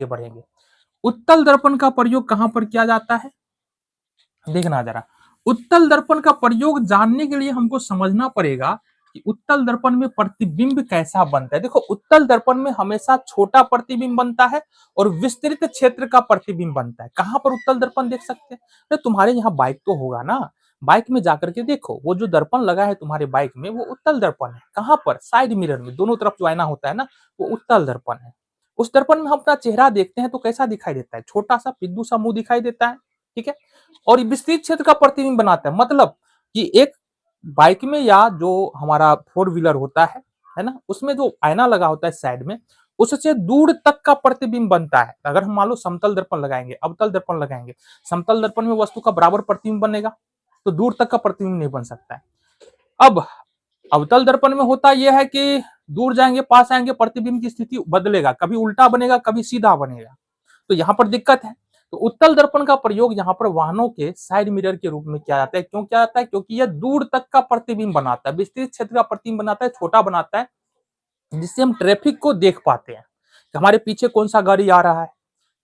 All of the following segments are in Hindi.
बढ़ेंगे। उत्तल दर्पण का प्रयोग कहां पर किया जाता है, देखना जरा। उत्तल दर्पण का प्रयोग जानने के लिए हमको समझना पड़ेगा कि उत्तल दर्पण में प्रतिबिंब कैसा बनता है। देखो, उत्तल दर्पण में हमेशा छोटा प्रतिबिंब बनता है और विस्तृत क्षेत्र का प्रतिबिंब बनता है। कहां पर उत्तल दर्पण देख सकते हैं? अरे तुम्हारे यहाँ बाइक तो होगा ना, बाइक में जाकर के देखो, वो जो दर्पण लगा है तुम्हारे बाइक में, वो उत्तल दर्पण है। कहां पर? साइड मिरर में, दोनों तरफ जो आईना होता है ना, वो उत्तल दर्पण है। उस दर्पण में हम अपना चेहरा देखते हैं तो कैसा दिखाई देता है? छोटा सा पिद्दू सा मुंह दिखाई देता है, ठीक है। और विस्तृत क्षेत्र का प्रतिबिंब बनाता है, मतलब कि एक बाइक में या जो हमारा फोर व्हीलर होता है ना, उसमें जो आईना लगा होता है साइड में, उससे दूर तक का प्रतिबिंब बनता है। अगर हम मान लो समतल दर्पण लगाएंगे, अवतल दर्पण लगाएंगे, समतल दर्पण में वस्तु का बराबर प्रतिबिंब बनेगा, तो दूर तक का प्रतिबिंब नहीं बन सकता है। अब अवतल दर्पण में होता यह है कि दूर जाएंगे पास आएंगे, प्रतिबिंब की स्थिति बदलेगा, कभी उल्टा बनेगा कभी सीधा बनेगा, तो यहां पर दिक्कत है। तो उत्तल दर्पण का प्रयोग यहाँ पर वाहनों के साइड मिरर के रूप में किया जाता है। क्यों किया जाता है? क्योंकि यह दूर तक का प्रतिबिंब बनाता है, विस्तृत क्षेत्र का प्रतिबिंब बनाता है, छोटा बनाता है, जिससे हम ट्रैफिक को देख पाते हैं कि हमारे पीछे कौन सा गाड़ी आ रहा है,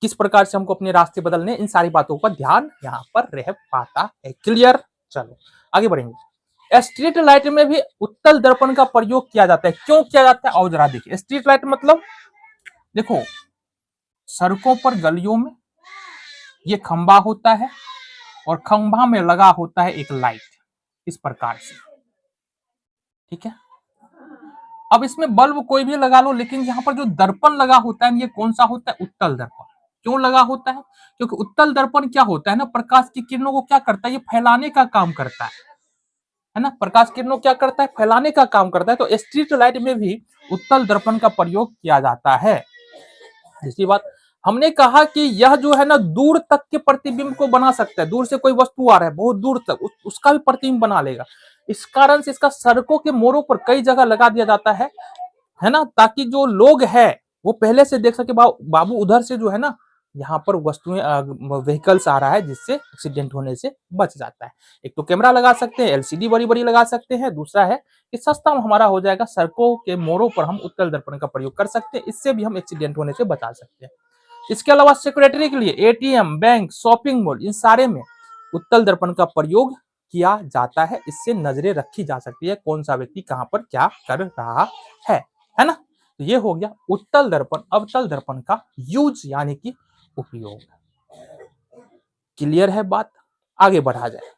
किस प्रकार से हमको अपने रास्ते बदलने, इन सारी बातों का ध्यान यहाँ पर रह पाता है। क्लियर? चलो आगे बढ़ेंगे। स्ट्रीट लाइट में भी उत्तल दर्पण का प्रयोग किया जाता है। क्यों किया जाता है? और जरा देखिए, स्ट्रीट लाइट मतलब देखो, सड़कों पर गलियों में ये खंबा होता है और खंबा में लगा होता है एक लाइट, इस प्रकार से, ठीक है। अब इसमें बल्ब कोई भी लगा लो, लेकिन यहाँ पर जो दर्पण लगा होता है ये कौन सा होता है? उत्तल दर्पण। क्यों लगा होता है? क्योंकि उत्तल दर्पण क्या होता है ना, प्रकाश की किरणों को क्या करता है, ये फैलाने का काम करता है ना। प्रकाश किरणों क्या करता है? फैलाने का काम करता है। तो स्ट्रीट लाइट में भी उत्तल दर्पण का प्रयोग किया जाता है। दूसरी बात, हमने कहा कि यह जो है ना दूर तक के प्रतिबिंब को बना सकता है। दूर से कोई वस्तु आ रहा है बहुत दूर तक, उसका भी प्रतिबिंब बना लेगा। इस कारण से इसका सड़कों के मोड़ों पर कई जगह लगा दिया जाता है ना, ताकि जो लोग है वो पहले से देख सके, बाबू उधर से जो है ना यहाँ पर वस्तुएं व्हीकल्स आ रहा है, जिससे एक्सीडेंट होने से बच जाता है। एक तो कैमरा लगा सकते हैं, एलसीडी बड़ी बड़ी लगा सकते हैं, दूसरा है कि सस्ता हमारा हो जाएगा, सड़कों के मोड़ों पर हम उत्तल दर्पण का प्रयोग कर सकते हैं, इससे भी हम एक्सीडेंट होने से बचा सकते हैं। इसके अलावा सिक्योरिटी के लिए एटीएम, बैंक, शॉपिंग मॉल, इन सारे में उत्तल दर्पण का प्रयोग किया जाता है। इससे नजरें रखी जा सकती है कौन सा व्यक्ति कहां पर क्या कर रहा है ना। तो ये हो गया उत्तल दर्पण अवतल दर्पण का यूज यानी कि उपयोग। क्लियर है बात? आगे बढ़ा जाए।